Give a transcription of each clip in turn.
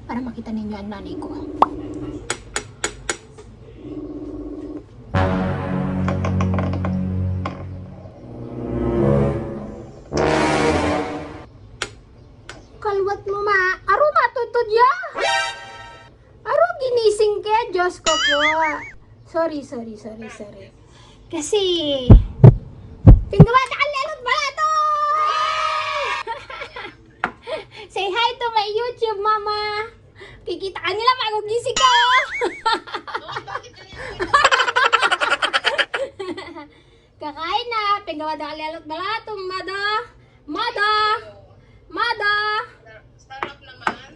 para makita ninyo ang nanay ko. Kalwat mo ma, aro matutod ya. Aro ginising ka, Diyos ko po. Sorry. Kasi, pinggawata ka Lelot Balatong! Say hi to my YouTube, mama. Kikita ka nila pag gising ka. Kakain na, pinggawata ka Lelot Balatong, Mada. Sarap naman.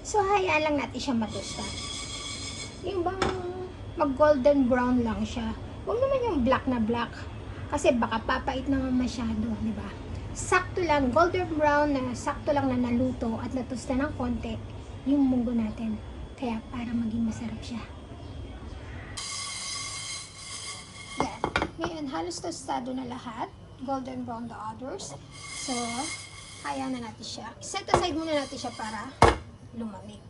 So, hayaan lang natin siya matusta. Yung bang mag-golden brown lang siya. Huwag naman yung black na black. Kasi baka papait naman masyado, di ba? Sakto lang, golden brown na sakto lang na naluto at natusta ng konti yung munggo natin. Kaya para maging masarap siya. Yan. Ngayon, halos tostado na lahat. Golden brown the others. So, hayaan na natin siya. Set aside muna natin siya para lumamig.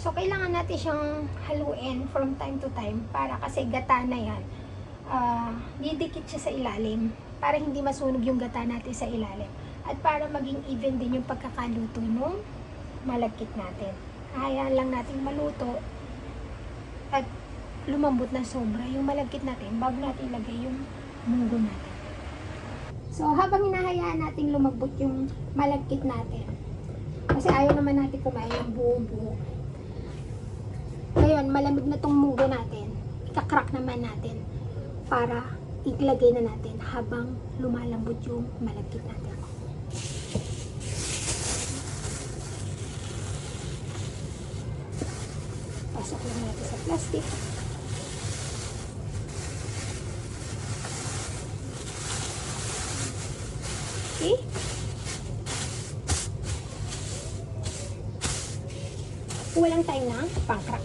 So, kailangan natin siyang haluin from time to time para kasi gata na yan. Didikit siya sa ilalim para hindi masunog yung gata natin sa ilalim. At para maging even din yung pagkakaluto ng malagkit natin. Hayaan lang natin maluto at lumambot na sobra yung malagkit natin bago natin ilagay yung munggo natin. So, habang hinahayaan natin lumambot yung malagkit natin, kasi ayaw naman natin kumain ng buo-buo. Ngayon, malamig na tong munggo natin. Ika-crack naman natin para ilagay na natin habang lumalambot yung malagkit natin. Pasok lang natin sa plastic. Okay. Walang time na pang-crack.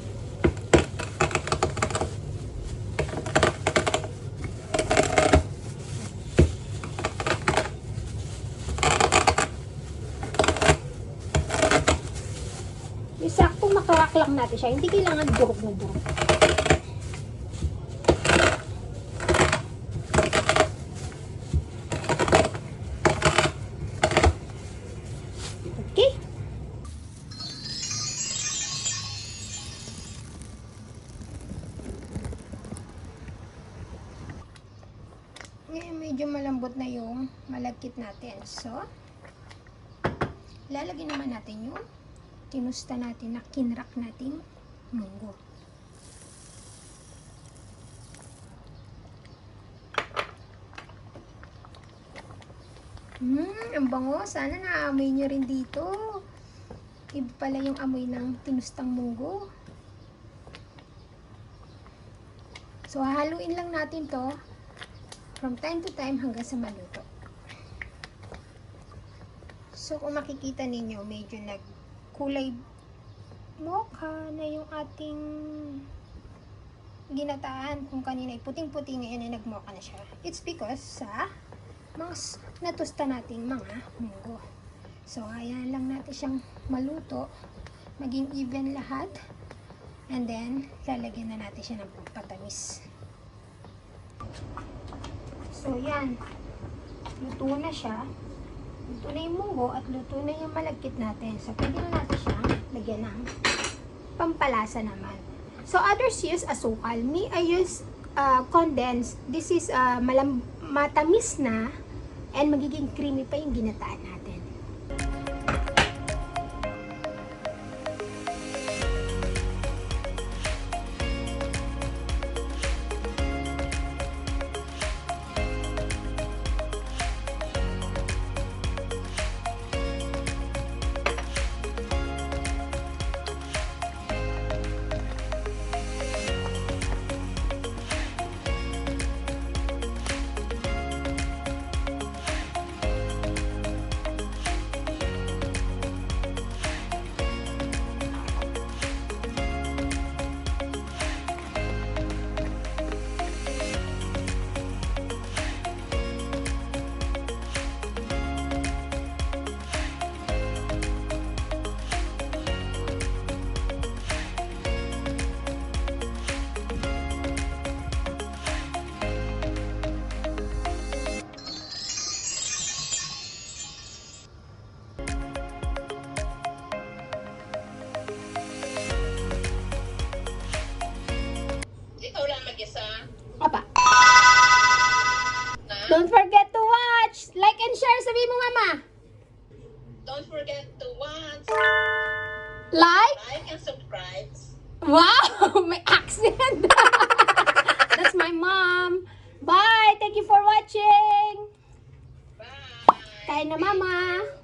Yung saktong makarak lang natin siya. Hindi kailangan durog na durog. Okay? Ngayon medyo malambot na yung malagkit natin. So, lalagyan naman natin yung tinusta natin na kinrak nating munggo. Ang bango. Sana naamoy nyo rin dito. Iba pala yung amoy ng tinustang munggo. So, haluin lang natin to from time to time hanggang sa maluto. So, kung makikita ninyo, medyo nagkulay mocha na yung ating ginataan. Kung kanina ay puting-puting, ngayon ay nagmocha na siya. It's because sa mga natusta nating mga munggo. So, ayan lang natin siyang maluto. Maging even lahat. And then, lalagyan na natin siya ng pampatamis. So, yan. Luto na siya. Luto na yung munggo at luto na yung malagkit natin. So, pwede na natin siyang lagyan ng pampalasa naman. So, others use asukal. Me, I use condensed. This is matamis na and magiging creamy pa yung ginataan natin. Apa. Don't forget to watch. Like and share. Sabi mo, Mama. Don't forget to watch, Like and subscribe. Wow, may accent. That's my mom. Bye. Thank you for watching. Bye. Kain na, Mama.